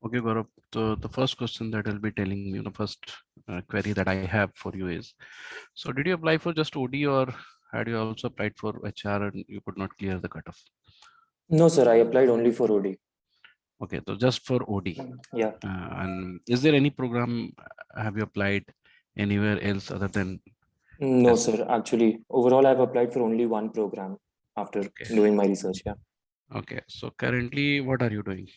Okay, Gaurav. So the first question that I'll be telling you, the first query that I have for you is, so did you apply for just OD or had you also applied for HR and you could not clear the cutoff? No, sir, I applied only for OD. Okay, so just for OD. Yeah. And is there any program, have you applied anywhere else other than No, this? sir. Actually, overall, I've applied for only one program after Okay. doing my research. Yeah. Okay. So currently, what are you doing?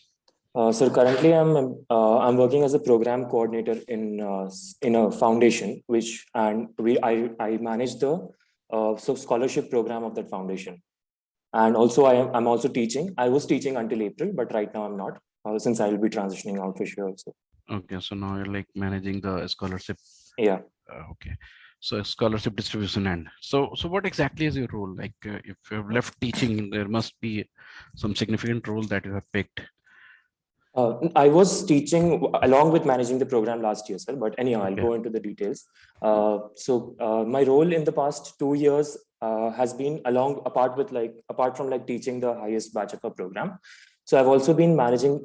Sir, currently I'm working as a program coordinator in a foundation, which and we I manage the scholarship program of that foundation. And also, I'm also teaching. I was teaching until April, but right now I'm not, since I will be transitioning out for sure. So Okay. So now you're like managing the scholarship. yeah. Okay. So scholarship distribution and so what exactly is your role? Like if you have left teaching, there must be some significant role that you have picked. I was teaching along with managing the program last year, sir. But anyhow, I'll Okay. go into the details. My role in the past 2 years has been apart from like teaching the highest batch of a program. So I've also been managing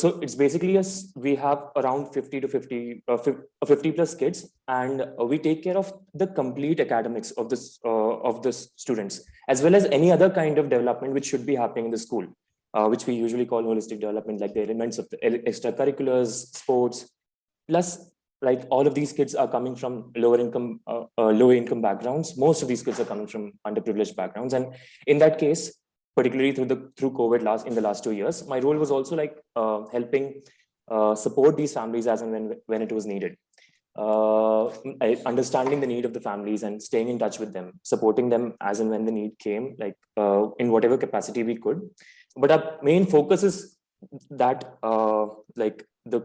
so it's basically we have around 50 to 50 plus kids, and we take care of the complete academics of the students, as well as any other kind of development which should be happening in the school, which we usually call holistic development, like the elements of the extracurriculars, sports, plus like all of these kids are coming from lower income backgrounds. Most of these kids are coming from underprivileged backgrounds, and in that case, particularly through COVID in the last 2 years, my role was also like helping support these families as and when it was needed. Understanding the need of the families and staying in touch with them, supporting them as and when the need came, like in whatever capacity we could. But our main focus is that like the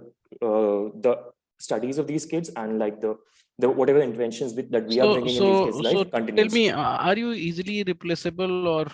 studies of these kids, and like the whatever interventions that we are So bringing in these kids' so life tell continues. me, are you easily replaceable or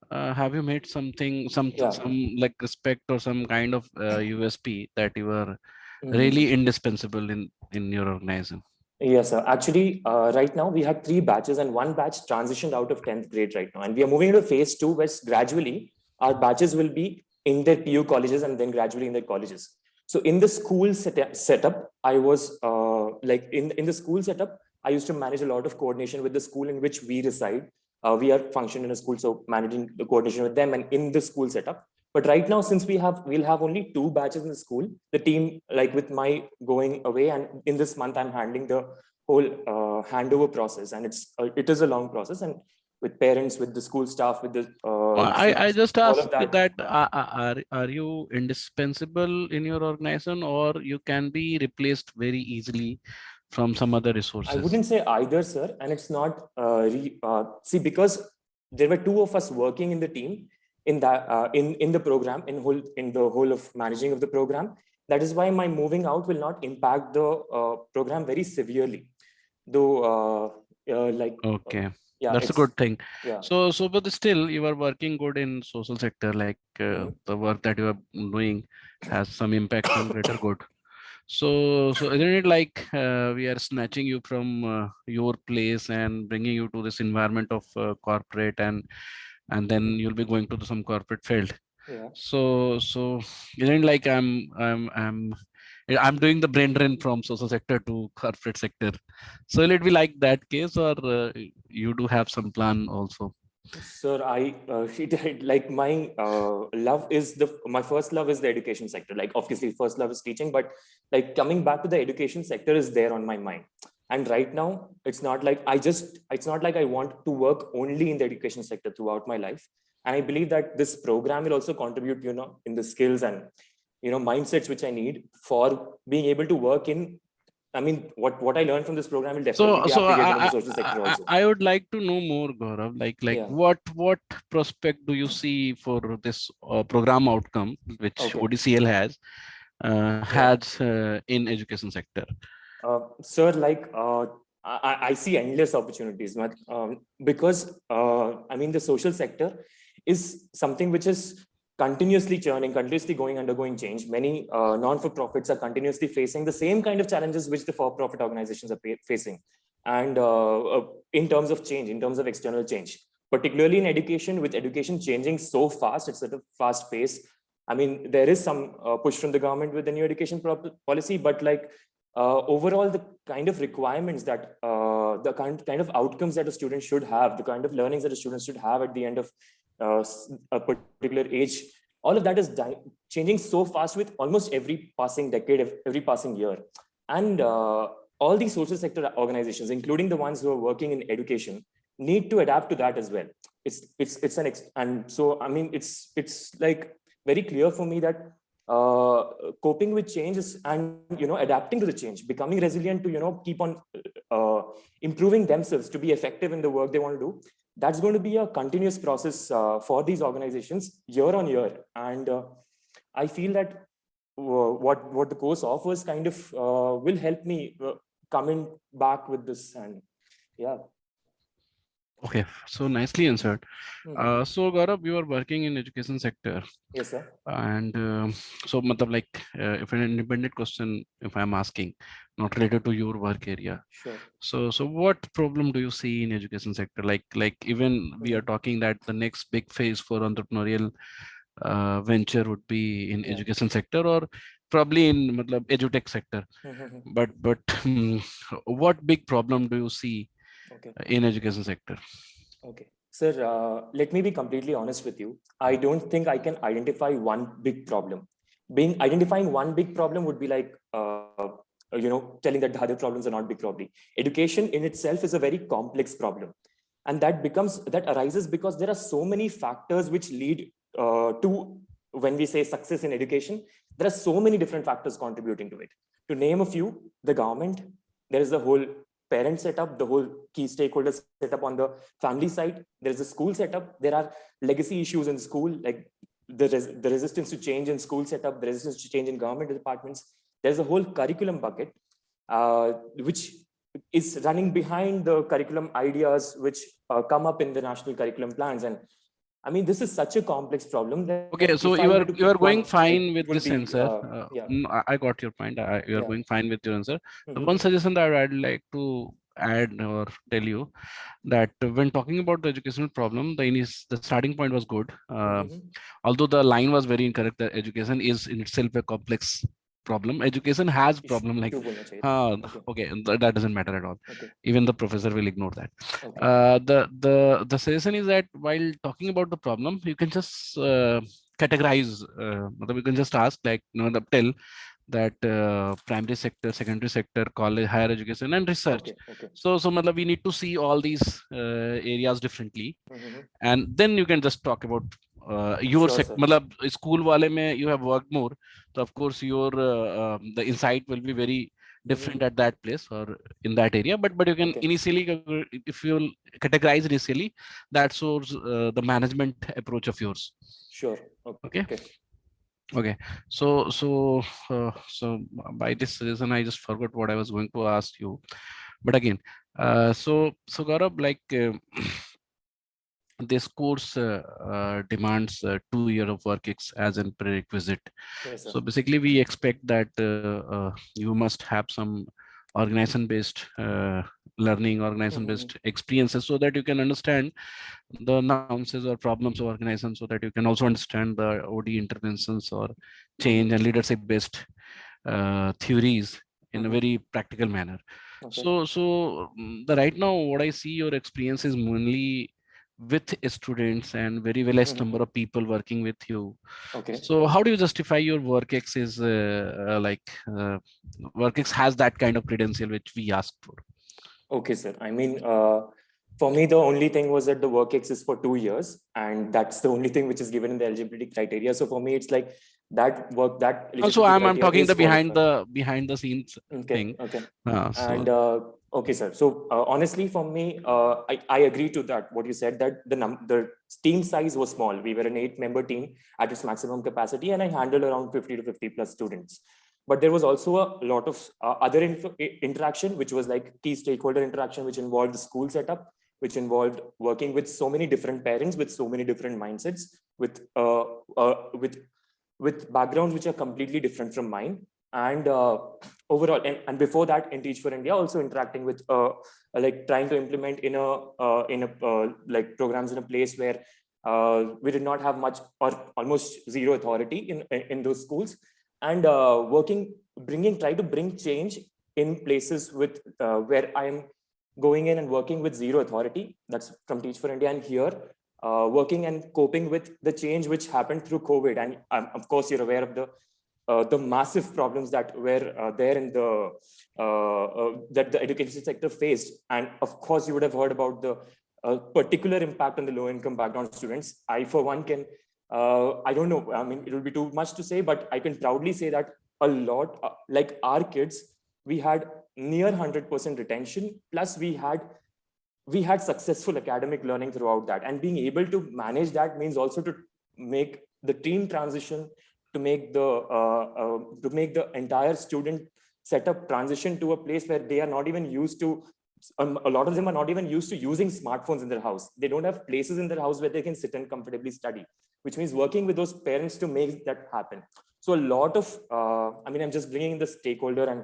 have you made Yeah. some like respect or some kind of USP that you are Mhm. really indispensable in your organization? Yes, sir. Actually, right now we had three batches, and one batch transitioned out of 10th grade right now. And we are moving into phase two, where gradually our batches will be in their PU colleges and then gradually in their colleges. So in the school setup, I was in the school setup, I used to manage a lot of coordination with the school in which we reside. We are functioning in a school, so managing the coordination with them and in the school setup. But right now, since we'll have only two batches in the school, the team, like with my going away, and in this month, I'm handling the whole handover process, and it is a long process, and with parents, with the school staff, with the I students, just all of ask that. that are you indispensable in your organization or you can be replaced very easily from some other I resources? wouldn't say either, sir, and it's not see, because there were two of us working in the team in that in the program, in the whole of managing of the program. That is why my moving out will not impact the program very severely, though like Okay, yeah, that's a it's good thing. yeah. So but still you are working good in social sector, like Mhm. the work that you are doing has some impact on greater good. So isn't it like we are snatching you from your place and bringing you to this environment of corporate and then you'll be going to some corporate field. Yeah. So isn't it like I'm doing the brain drain from social sector to corporate sector. So will it be like that case or you do have some plan also? Sir, like my love is my first love is the education sector. Like obviously, first love is teaching, but like coming back to the education sector is there on my mind. And right now, it's not like I want to work only in the education sector throughout my life. And I believe that this program will also contribute, in the skills and mindsets which I need for being able to work in. I mean, what I learned from this program will definitely So be so applicable in the social sector I also. I would like to know more, Gaurav. Like Yeah. what prospect do you see for this program outcome which Okay. ODCL Yeah. has in education sector? Sir, like I see endless opportunities, because I mean the social sector is something which is continuously churning, continuously undergoing change. Many non-for-profits are continuously facing the same kind of challenges which the for-profit organizations are facing, and in terms of change, in terms of external change, particularly in education, with education changing so fast, it's at a fast pace. I mean, there is some push from the government with the new education policy, but like overall, the kind of requirements that the kind of outcomes that a student should have, the kind of learnings that a student should have at the end of a particular age, all of that is changing so fast with almost every passing decade, every passing year. And all these social sector organizations, including the ones who are working in education, need to adapt to that as well. And so, I mean, it's like very clear for me that coping with change is, and adapting to the change, becoming resilient to keep on improving themselves to be effective in the work they want to do. That's going to be a continuous process for these organizations year on year. And I feel that what the course offers kind of will help me coming back with this. And yeah. Okay, so nicely answered. So Gaurav, you are working in education sector. Yes, sir. And so, like, if an independent question, if I'm asking, not related to your work area. Sure. So what problem do you see in education sector? Like even we are talking that the next big phase for entrepreneurial venture would be in education sector, or probably in edutech sector. But what big problem do you see in education sector? Okay, sir, let me be completely honest with you. I don't think I can identify one big problem. Identifying one big problem would be like, telling that the other problems are not big problem. Education in itself is a very complex problem. And that arises because there are so many factors which lead to, when we say success in education, there are so many different factors contributing to it. To name a few, the government, there is the whole parent setup, the whole key stakeholders setup on the family side. There's a school setup. There are legacy issues in school, like the resistance to change in school setup, the resistance to change in government departments. There's a whole curriculum bucket, which is running behind the curriculum ideas which come up in the national curriculum plans. And I mean, this is such a complex problem that okay, so you are going fine with this answer. Yeah. I got your point. You are going fine with your answer. The one Mm-hmm. suggestion that I'd like to add or tell you, that when talking about the educational problem, the starting point was good. Although the line was very incorrect, that education is in itself a complex problem. Education has problem like, okay, that doesn't matter at all. Okay. Even the professor will ignore that. Okay. The suggestion is that while talking about the problem, you can just categorize. You can just ask, like, tell that primary sector, secondary sector, college, higher education, and research. Okay. So we need to see all these areas differently, and then you can just talk about your sector. School wale mein you have worked more, so of course your the insight will be very different at that place or in that area. But you can initially, if you'll categorize initially, that shows the management approach of yours. Sure. Okay, so by this reason, I just forgot what I was going to ask you. But again, so Gaurav, like this course demands 2 years of work as a prerequisite. Yes, so basically, we expect that you must have some organization-based learning, organization-based experiences, so that you can understand the nuances or problems of organization, so that you can also understand the OD interventions or change and leadership-based theories in a very practical manner. So the right now, what I see, your experience is mainly with students and very less number of people working with you. So how do you justify your WorkX is WorkX has that kind of credential which we asked for? Okay, sir. I mean, for me, the only thing was that the WorkX is for 2 years, and that's the only thing which is given in the eligibility criteria. So for me, it's like that work, that also I'm talking the behind the scenes thing. And okay, sir. So honestly, for me, I agree to that. What you said, that the team size was small. We were an 8-member team at its maximum capacity, and I handled around 50 to 50 plus students. But there was also a lot of other interaction, which was like key stakeholder interaction, which involved the school setup, which involved working with so many different parents, with so many different mindsets, with backgrounds which are completely different from mine. And overall, and before that, in Teach for India, also interacting with like trying to implement in a like programs in a place where We did not have much or almost zero authority in those schools. And try to bring change in places with where I am going in and working with zero authority. That's from Teach for India, and here working and coping with the change which happened through COVID. And of course, you're aware of the massive problems that were there in the that the education sector faced. And of course, you would have heard about the particular impact on the low-income background students. I, for one, can I don't know. I mean, it will be too much to say, but I can proudly say that a lot, like our kids, we had near 100% retention. Plus, we had successful academic learning throughout that, and being able to manage that means also to make the team transition, to make the entire student setup transition to a place where they are not even used to. A lot of them are not even used to using smartphones in their house. They don't have places in their house where they can sit and comfortably study, which means working with those parents to make that happen. So a lot of, I'm just bringing in the stakeholder and,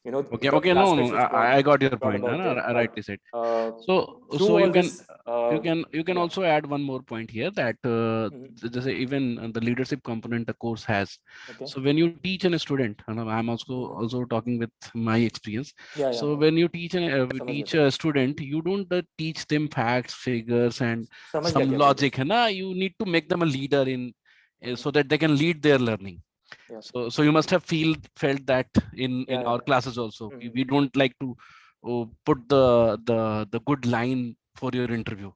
Okay, the no, aspects no, which I got your brought point. No, about no, there. I But rightly said. So, through so all this, you can yeah. also add one more point here that Mhm. even the leadership component the course has. Okay. So when you teach a student, and I'm also talking with my experience. Yeah, yeah. So when you teach we समझ गया teach sir. a student, you don't teach them facts, figures, and समझ गया some क्या बोल रहे logic. है ना? You need to make them a leader in हो. so that they can lead their learning. Yeah. So you must have felt that in Yeah, our yeah. classes also. Mhm. We don't like to put the good line for your interview.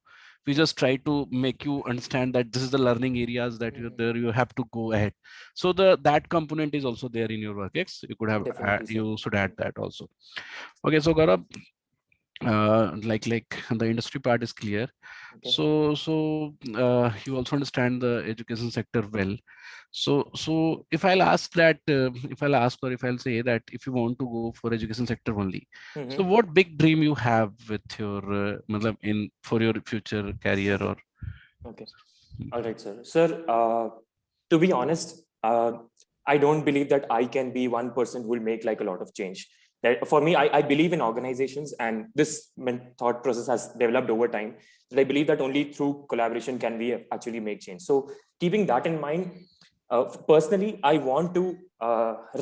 We just try to make you understand that this is the learning areas that you Mhm. there you have to go ahead. So that component is also there in your work. You could have Definitely, sir. you should add Mhm. that also. Okay, so Gaurav, like the industry part is clear. Okay. So you also understand the education sector well. So if I'll ask or if I'll say that if you want to go for education sector only, so Mhm. what big dream you have with your matlab in for your future career Okay. or Okay. All right, sir. Sir, to be honest, I don't believe that I can be one person who will make like a lot of change. That for me, I believe in organizations, and this thought process has developed over time. That I believe that only through collaboration can we actually make change. So, keeping that in mind, personally, I want to.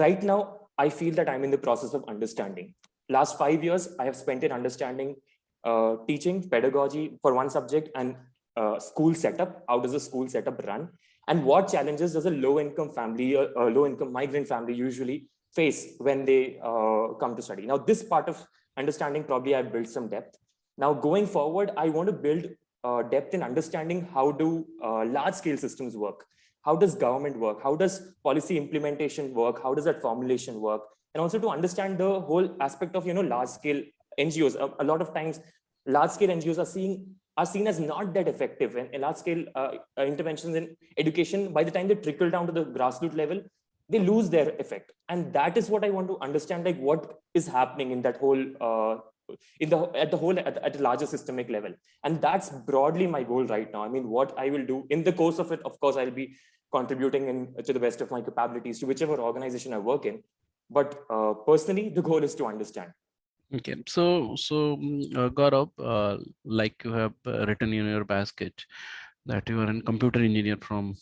Right now, I feel that I'm in the process of understanding. Last 5 years, I have spent in understanding teaching pedagogy for one subject and school setup. How does a school setup run? And what challenges does a low-income family, low-income migrant family usually face when they come to study? Now, this part of understanding probably I've built some depth. Now, going forward, I want to build depth in understanding how do large-scale systems work? How does government work? How does policy implementation work? How does that formulation work? And also to understand the whole aspect of large-scale NGOs. A lot of times, large-scale NGOs are seen as not that effective, and large-scale interventions in education, by the time they trickle down to the grassroots level, they lose their effect. And that is what I want to understand, like what is happening in that whole at a larger systemic level. And that's broadly my goal right now. I mean, what I will do in the course of it, of course, I'll be contributing to the best of my capabilities to whichever organization I work in. But personally, the goal is to understand. okay. So Gaurav, like you have written in your basket that you are a computer engineer from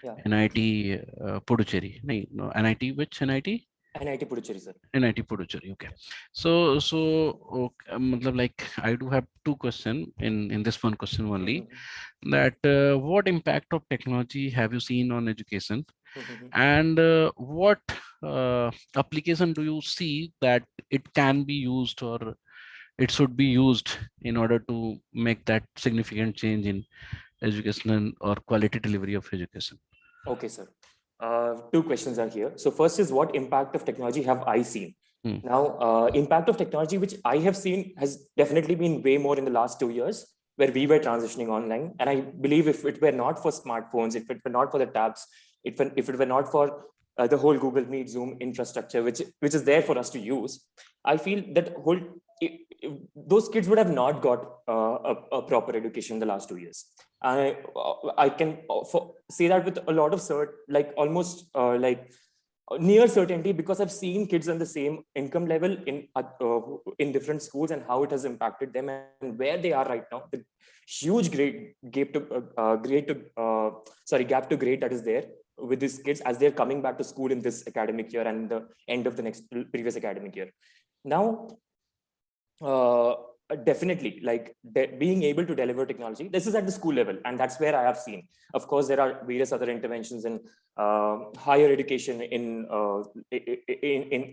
Yeah. NIT Puducherry. No, NIT, which NIT? NIT Puducherry, sir. NIT Puducherry. Okay. Yeah. So okay, matlab like I do have two questions in this one question only. Mhm. That what impact of technology have you seen on education, Mhm. and what application do you see that it can be used or it should be used in order to make that significant change in educational or quality delivery of education? Okay, sir. Two questions are here. So first is, what impact of technology have I seen? Hmm. Now, impact of technology, which I have seen, has definitely been way more in the last 2 years, where we were transitioning online. And I believe if it were not for smartphones, if it were not for the tabs, if it were not for the whole Google Meet, Zoom infrastructure, which is there for us to use, I feel that those kids would have not got a proper education in the last 2 years. I can say that with a lot of like almost like near certainty, because I've seen kids on the same income level in different schools and how it has impacted them and where they are right now. The huge gap to grade that is there with these kids as they're coming back to school in this academic year and the end of the previous academic year. Now, definitely, like being able to deliver technology, this is at the school level, and that's where I have seen. Of course, there are various other interventions in higher education, in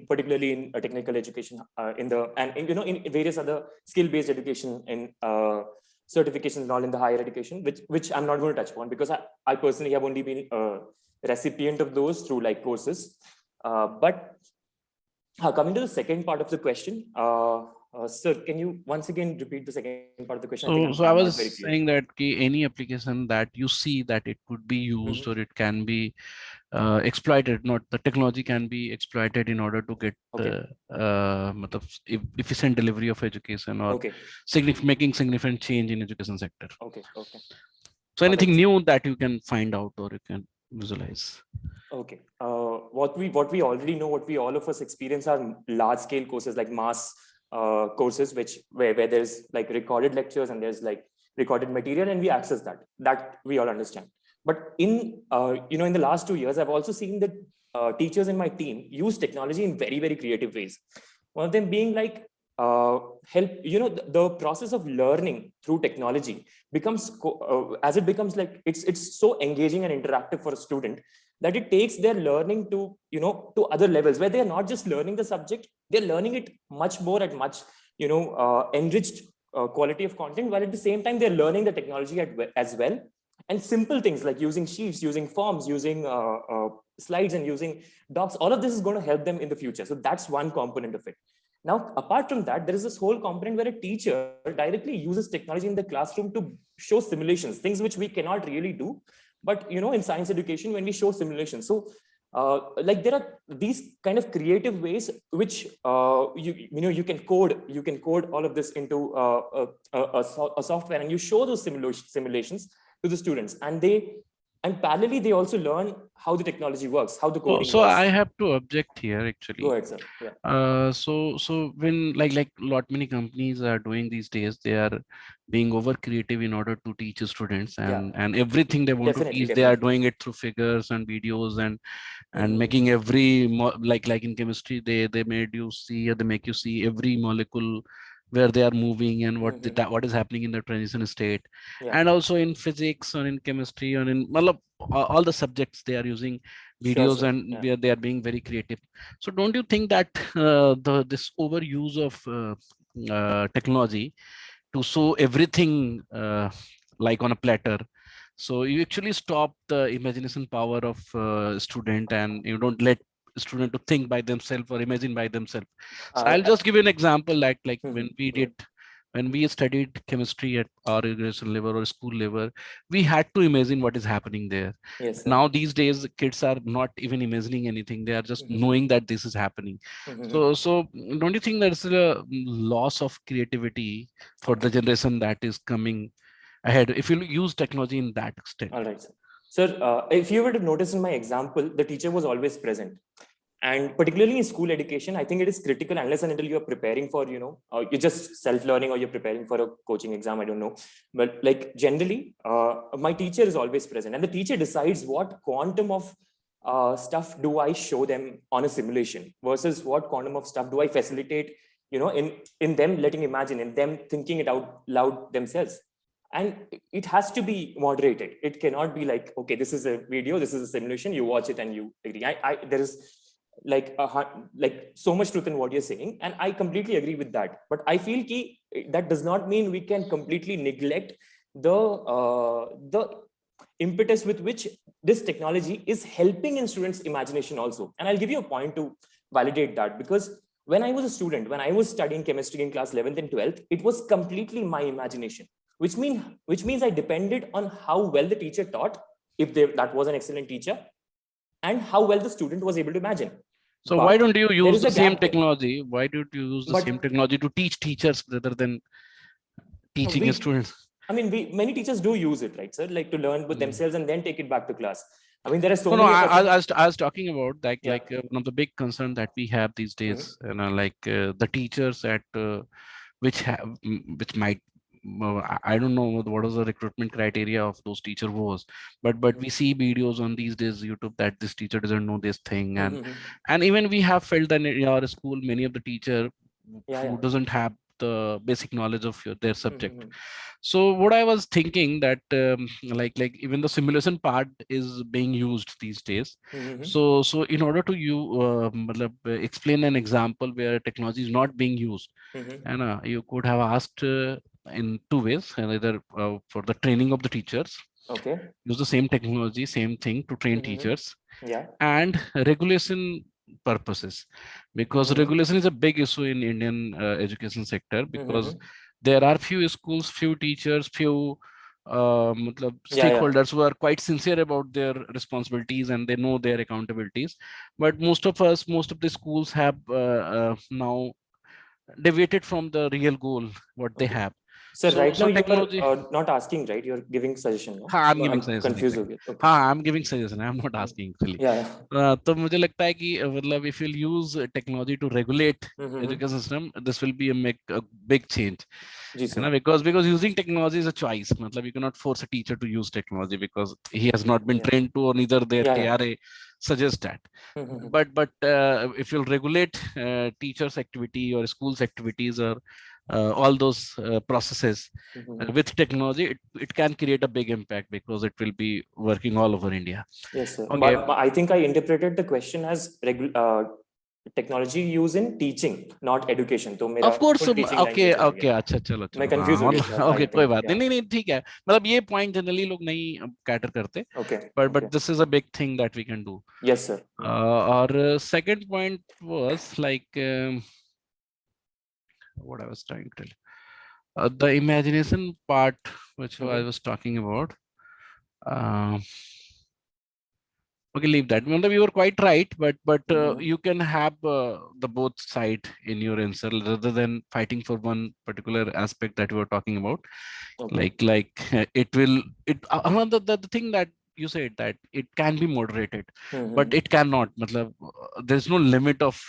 particularly in technical education, in various other skill-based education, in certifications and all in the higher education, which I'm not going to touch upon, because I personally have only been a recipient of those through like courses. But coming to the second part of the question, sir, can you once again repeat the second part of the question? I think So I I'm not was very clear. saying that any application that you see that it could be used or it can be exploited, not the technology can be exploited in order to get efficient delivery of education or making significant change in education sector. Okay. So anything new that you can find out or you can visualize. Okay. What we already know, what we all of us experience are large scale courses like mass courses, where there's like recorded lectures and there's like recorded material, and we access that we all understand. But in in the last 2 years, I've also seen that teachers in my team use technology in very, very creative ways. One of them being like help, the process of learning through technology becomes as it becomes like it's so engaging and interactive for a student that it takes their learning to to other levels, where they are not just learning the subject, they're learning it much more at much enriched quality of content, while at the same time they're learning the technology as well. And simple things like using sheets, using forms, using slides, and using docs, all of this is going to help them in the future. So that's one component of it. Now, apart from that, there is this whole component where a teacher directly uses technology in the classroom to show simulations, things which we cannot really do. But in science education, when we show simulations, so like there are these kind of creative ways which you can code all of this into a software, and you show those simulations to the students, and parallelly they also learn how the technology works, how the coding so works. I have to object here actually. Go ahead, sir. Yeah. So when like many companies are doing these days, they are being over creative in order to teach students, and everything they want to teach, they are doing it through figures and videos and making every like in chemistry, they made you see, or they make you see every molecule where they are moving and what is happening in the transition state. And also in physics or in chemistry or in all the subjects, they are using videos, and where they are being very creative. So don't you think that this overuse of technology to show everything like on a platter, so you actually stop the imagination power of student, and you don't let student to think by themselves or imagine by themselves. So I'll just give you an example, like when we studied chemistry at our graduation level or school level, we had to imagine what is happening there. Yes, now these days kids are not even imagining anything, they are just knowing that this is happening. So don't you think there's a loss of creativity for the generation that is coming ahead if you use technology in that extent? All right, sir. Sir, if you were to notice in my example, the teacher was always present. And particularly in school education, I think it is critical, unless and until you're preparing for, you're just self-learning or you're preparing for a coaching exam, I don't know. But like generally, my teacher is always present, and the teacher decides what quantum of stuff do I show them on a simulation versus what quantum of stuff do I facilitate, in them letting imagine, in them thinking it out loud themselves. And it has to be moderated. It cannot be like, okay, this is a video, this is a simulation, you watch it and you agree. There is like so much truth in what you're saying, and I completely agree with that. But I feel that does not mean we can completely neglect the impetus with which this technology is helping in students' imagination also. And I'll give you a point to validate that, because when I was a student, when I was studying chemistry in class 11th and 12th, it was completely my imagination, which means I depended on how well the teacher taught, if that was an excellent teacher, and how well the student was able to imagine. So why don't you use the same technology? Why don't you use the same technology to teach teachers rather than teaching students? I mean, many teachers do use it, right, sir? Like to learn with themselves and then take it back to class. I mean, there are so No, many I was talking about yeah. one of the big concern that we have these days, the teachers at which might I don't know what is the recruitment criteria of those teacher was, but we see videos on these days YouTube that this teacher doesn't know this thing, and even we have felt that in our school many of the teacher Yeah, who yeah. doesn't have the basic knowledge of their subject. So what I was thinking that like even the simulation part is being used these days. So in order to you explain an example where technology is not being used, and you could have asked in two ways, either for the training of the teachers, Okay. use the same technology, same thing to train teachers, Yeah. and regulation purposes, because regulation is a big issue in Indian education sector, because there are few schools, few teachers, few Yeah, yeah. stakeholders who are quite sincere about their responsibilities and they know their accountabilities, but most of the schools have now deviated from the real goal what they Okay. have. So so right now so you are technology. not asking, right? You're giving suggestion, no? हाँ, I'm No, giving I'm suggestion confused exactly. with it. Okay. हाँ, I'm giving suggestion. I'm not Mm. asking actually. Yeah, तो मुझे लगता है कि मतलब if you'll use technology to regulate yeah. education system, this will be a big change. Ji You know, sir. because using technology is a choice. मतलब you cannot force a teacher to use technology because he has not been Yeah. trained to, or neither their Yeah, yeah. KRA suggests that. But if you'll regulate teachers' activity or schools' activities or all those processes with technology, it can create a big impact because it will be working all over India. Yes, sir. Okay. But I think I interpreted the question as technology use in teaching, not education. तो मेरा Of course, full teaching okay, language चला okay, गया. अच्छा चलो मैं चलो confused हाँ हो गया मतलब था. I okay, कोई think. बात नहीं, Yeah. नहीं नहीं ठीक है, मतलब ये पॉइंट जनरली लोग नहीं कैटर करते, Okay. but Okay. this is a big thing that we can do. Yes, sir. Our second point was like what I was trying to tell. The imagination part, which I was talking about. Uh, okay, leave that. Matlab, you were quite right, but you can have the both side in your answer rather than fighting for one particular aspect that you were talking about. Okay. Like it will it the thing that you said that it can be moderated, but it cannot. Matlab, there's no limit of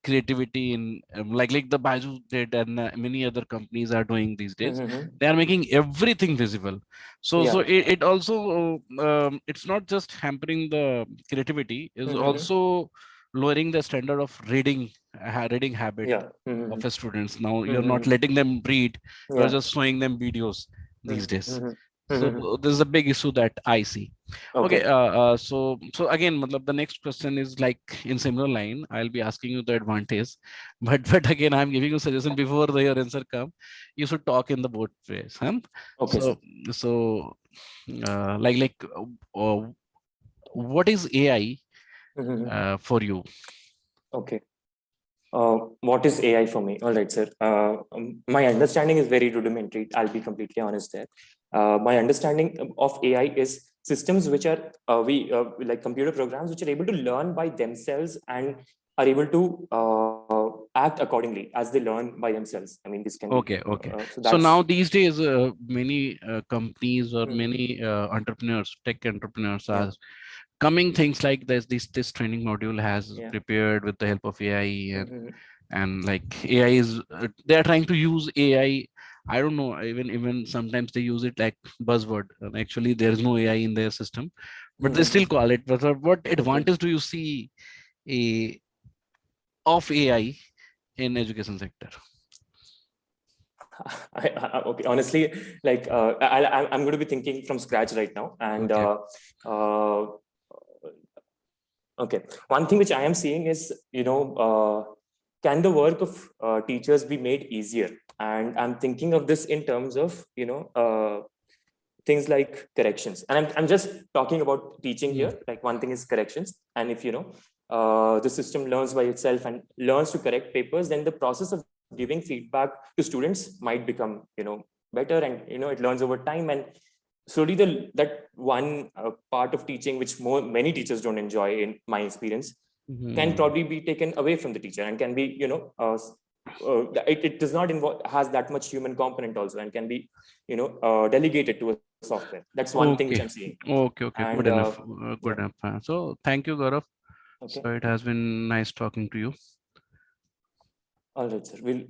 creativity in like the Baidu did and many other companies are doing these days. They are making everything visible. So Yeah. it also it's not just hampering the creativity, is also lowering the standard of reading habit Yeah. of a students. Now you're not letting them read, you're Yeah. just showing them videos these days. So Mhm. this is a big issue that I see. Okay, Okay. so again, matlab, the next question is like in similar line. I'll be asking you the advantage, but again, I'm giving you suggestion before your answer come. You should talk in the both ways, huh? Okay, sir. So uh, what is AI for you? Okay. What is AI for me? All right, sir. My understanding is very rudimentary. I'll be completely honest there. My understanding of AI is systems which are like computer programs which are able to learn by themselves and are able to act accordingly as they learn by themselves. I mean, this can be. Okay, okay. So So that's. now these days, many companies or many entrepreneurs, tech entrepreneurs Yeah. are coming things like this training module has Yeah. prepared with the help of AI, and like AI is they are trying to use AI. I don't know, even sometimes they use it like buzzword. And actually, there is no AI in their system, but they still call it. But what Okay. advantage do you see a, of AI in education sector? Okay, honestly, like I'm going to be thinking from scratch right now, and Okay. uh, okay, one thing which I am seeing is, can the work of teachers be made easier? And I'm thinking of this in terms of things like corrections, and I'm just talking about teaching Hmm. here. Like one thing is corrections, and if the system learns by itself and learns to correct papers, then the process of giving feedback to students might become better, and it learns over time, and slowly that one part of teaching which many teachers don't enjoy in my experience can Hmm. probably be taken away from the teacher and can be it does not involve has that much human component also and can be delegated to a software. That's one thing which Okay. I'm seeing. Okay. Good And enough. yeah, Good enough. So thank you, Gaurav. okay. So it has been nice talking to you. All right, sir. We'll